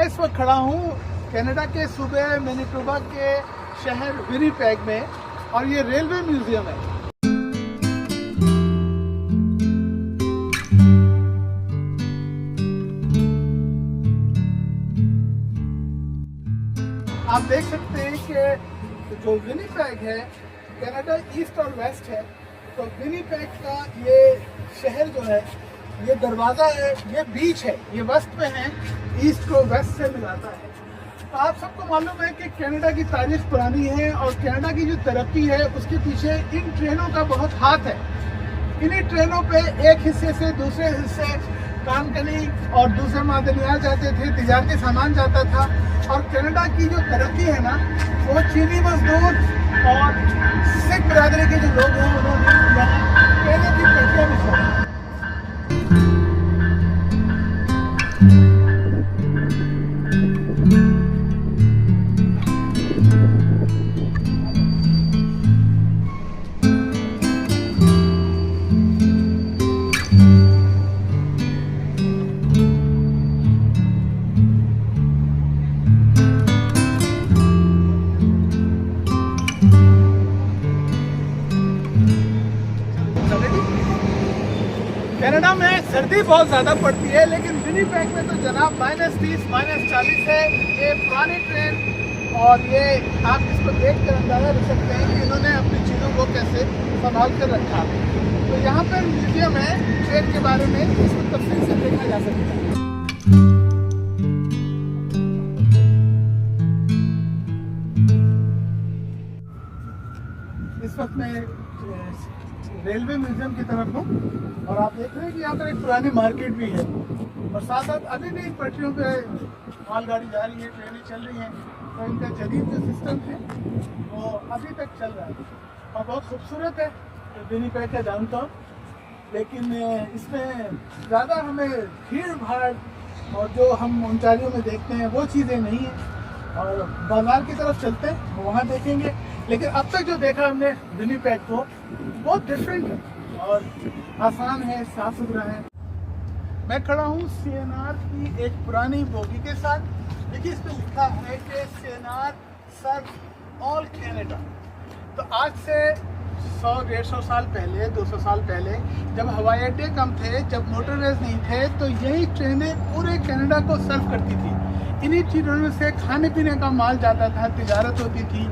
इस वक्त खड़ा हूँ कनाडा के सूबे मैनिटोबा के शहर विनीपेग में और ये रेलवे म्यूजियम है। आप देख सकते हैं कि जो विनीपेग है कनाडा ईस्ट और वेस्ट है, तो विनीपेग का ये शहर जो है, ये दरवाज़ा है, ये बीच है, ये वेस्ट में है, ईस्ट को वेस्ट से मिलाता है। तो आप सबको मालूम है कि कनाडा की तारीख पुरानी है और कनाडा की जो तरक्की है उसके पीछे इन ट्रेनों का बहुत हाथ है। इन्हीं ट्रेनों पे एक हिस्से से दूसरे हिस्से कानकनी और दूसरे मादनियात जाते थे, तिजारती सामान जाता था। और कनाडा की जो तरक्की है ना, वो चीनी मजदूर और सिख बिरादरी के जो लोग हैं उन्होंने यहाँ पहले की प्रक्रिया में छोड़ा। कनाडा में सर्दी बहुत ज़्यादा पड़ती है, लेकिन विनीपेग में तो जनाब -30 -40 है। ये पुरानी ट्रेन और ये आप इसको देख कर अंदाज़ा कर सकते हैं कि इन्होंने अपनी चीज़ों को कैसे संभाल कर रखा। तो यहाँ पर म्यूजियम है ट्रेन के बारे में, इसको तफसील से देखा जा सकता है। इस वक्त मैं रेलवे म्यूजियम की तरफ हूँ और आप देख रहे हैं कि यहाँ पर एक पुरानी मार्केट भी है और साथ साथ अभी भी पटरियों पे मालगाड़ी जा रही है, ट्रेनें चल रही हैं। तो इनका जदीद जो सिस्टम है वो अभी तक चल रहा है और बहुत खूबसूरत है विनीपेग का डाउनटाउन। लेकिन इसमें ज़्यादा हमें भीड़ भाड़ और जो हम ओंटारियो में देखते हैं वो चीज़ें नहीं हैं। और बाजार की तरफ चलते हैं, वहाँ देखेंगे। लेकिन अब तक जो देखा हमने विनीपेग को, बहुत डिफरेंट है और आसान है, साफ सुथरा है। मैं खड़ा हूँ CNR की एक पुरानी बोगी के साथ। देखिए इस पर लिखा है कि CNR सर्व ऑल कैनेडा। तो आज से 100-150 साल पहले, 200 साल पहले, जब हवाई अड्डे कम थे, जब मोटरवेज नहीं थे, तो यही ट्रेनें पूरे कनाडा को सर्व करती थी। इन्हीं ट्रेनों से खाने पीने का माल जाता था, तिजारत होती थी।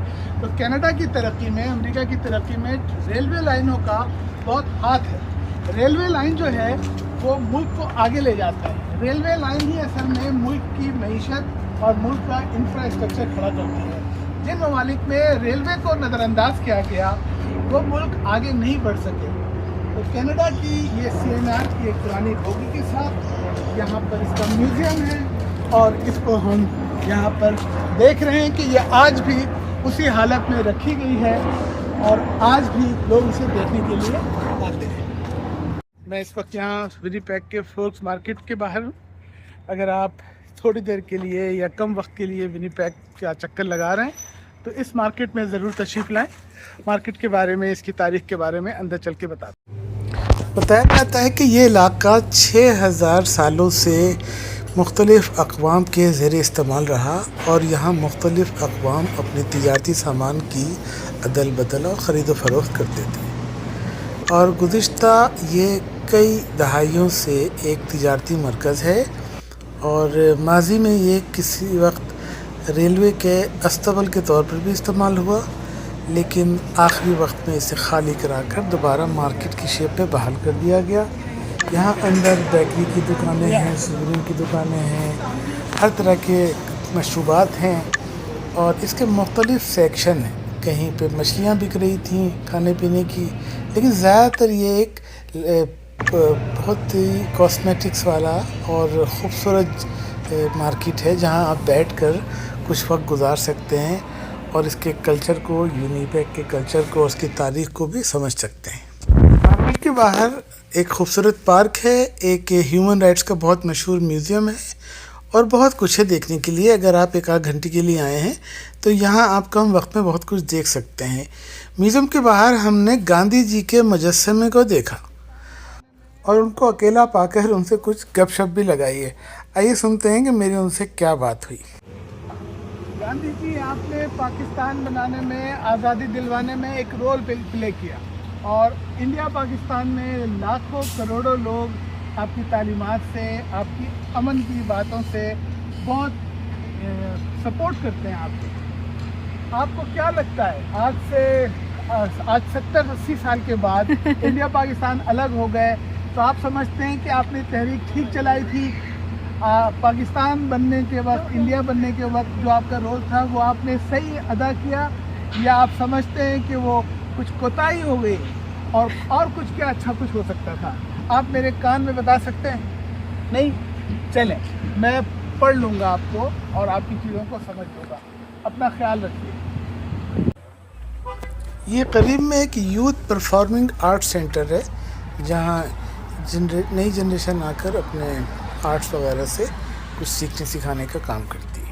तो कनाडा की तरक्की में, अमेरिका की तरक्की में रेलवे लाइनों का बहुत हाथ है। रेलवे लाइन जो है वो मुल्क को आगे ले जाता है। रेलवे लाइन ही असल में मुल्क की मईशत और मुल्क का इंफ्रास्ट्रक्चर खड़ा करती है। जिन ममालिक में रेलवे को नज़रअंदाज किया गया वो मुल्क आगे नहीं बढ़ सके। तो कनाडा की ये CNR की एक पुरानी बोगी के साथ यहाँ पर इसका म्यूज़ियम है और इसको हम यहाँ पर देख रहे हैं कि ये आज भी उसी हालत में रखी गई है और आज भी लोग इसे देखने के लिए आते हैं। मैं इस वक्त यहाँ विनीपेग के फोर्क्स मार्केट के बाहर हूँ। अगर आप थोड़ी देर के लिए या कम वक्त के लिए विनीपेग का चक्कर लगा रहे हैं तो इस मार्केट में ज़रूर तशरीफ़ लाएँ। मार्केट के बारे में, इसकी तारीख़ के बारे में अंदर चल के बताया जाता है कि ये इलाका 6000 सालों से मुख्तलिफ़ अक़वाम के ज़ेर इस्तेमाल रहा और यहाँ मुख्तलिफ़ अक़वाम अपने तिजारती सामान की अदल बदल और ख़रीद फ़रोख्त करते थे। और गुज़िश्ता ये कई दहाइयों से एक तिजारती मरकज़ है और माज़ी में ये किसी वक्त रेलवे के अस्तबल के तौर पर भी इस्तेमाल हुआ, लेकिन आखिरी वक्त में इसे खाली कराकर दोबारा मार्केट की शेप में बहाल कर दिया गया। यहाँ अंदर बेकरी की दुकानें हैं, सूवरीन की दुकानें हैं, हर तरह के मशरूबात हैं और इसके मुख्तलिफ़ सेक्शन हैं। कहीं पे मछलियाँ बिक रही थी खाने पीने की, लेकिन ज़्यादातर ये एक बहुत ही कॉस्मेटिक्स वाला और ख़ूबसूरत मार्केट है जहाँ आप बैठकर कुछ वक्त गुजार सकते हैं और इसके कल्चर को, विनीपेग के कल्चर को, उसकी तारीख़ को भी समझ सकते हैं। मार्केट के बाहर एक खूबसूरत पार्क है, एक ह्यूमन राइट्स का बहुत मशहूर म्यूज़ियम है और बहुत कुछ है देखने के लिए। अगर आप एक आध घंटे के लिए आए हैं तो यहाँ आप कम वक्त में बहुत कुछ देख सकते हैं। म्यूज़ियम के बाहर हमने गांधी जी के मुजस्समे को देखा और उनको अकेला पाकर उनसे कुछ गपशप भी लगाई है। आइए सुनते हैं कि मेरी उनसे क्या बात हुई। गांधी जी, आपने पाकिस्तान बनाने में, आज़ादी दिलवाने में एक रोल प्ले किया और इंडिया पाकिस्तान में लाखों करोड़ों लोग आपकी तालीमात से, आपकी अमन की बातों से बहुत सपोर्ट करते हैं आपको। आपको क्या लगता है आज 70-80 साल के बाद इंडिया पाकिस्तान अलग हो गए, तो आप समझते हैं कि आपने तहरीक ठीक चलाई थी? पाकिस्तान बनने के वक्त, इंडिया बनने के वक्त जो आपका रोल था वो आपने सही अदा किया, या आप समझते हैं कि वो कुछ कोताही हो गई और कुछ क्या अच्छा कुछ हो सकता था? आप मेरे कान में बता सकते हैं? नहीं? चलें, मैं पढ़ लूँगा आपको और आपकी चीज़ों को समझ लूँगा। अपना ख्याल रखिए। ये करीब में एक यूथ परफॉर्मिंग आर्ट सेंटर है, जहाँ नई जनरेशन आकर अपने आर्ट्स वगैरह से कुछ सीखने सिखाने का काम करती है।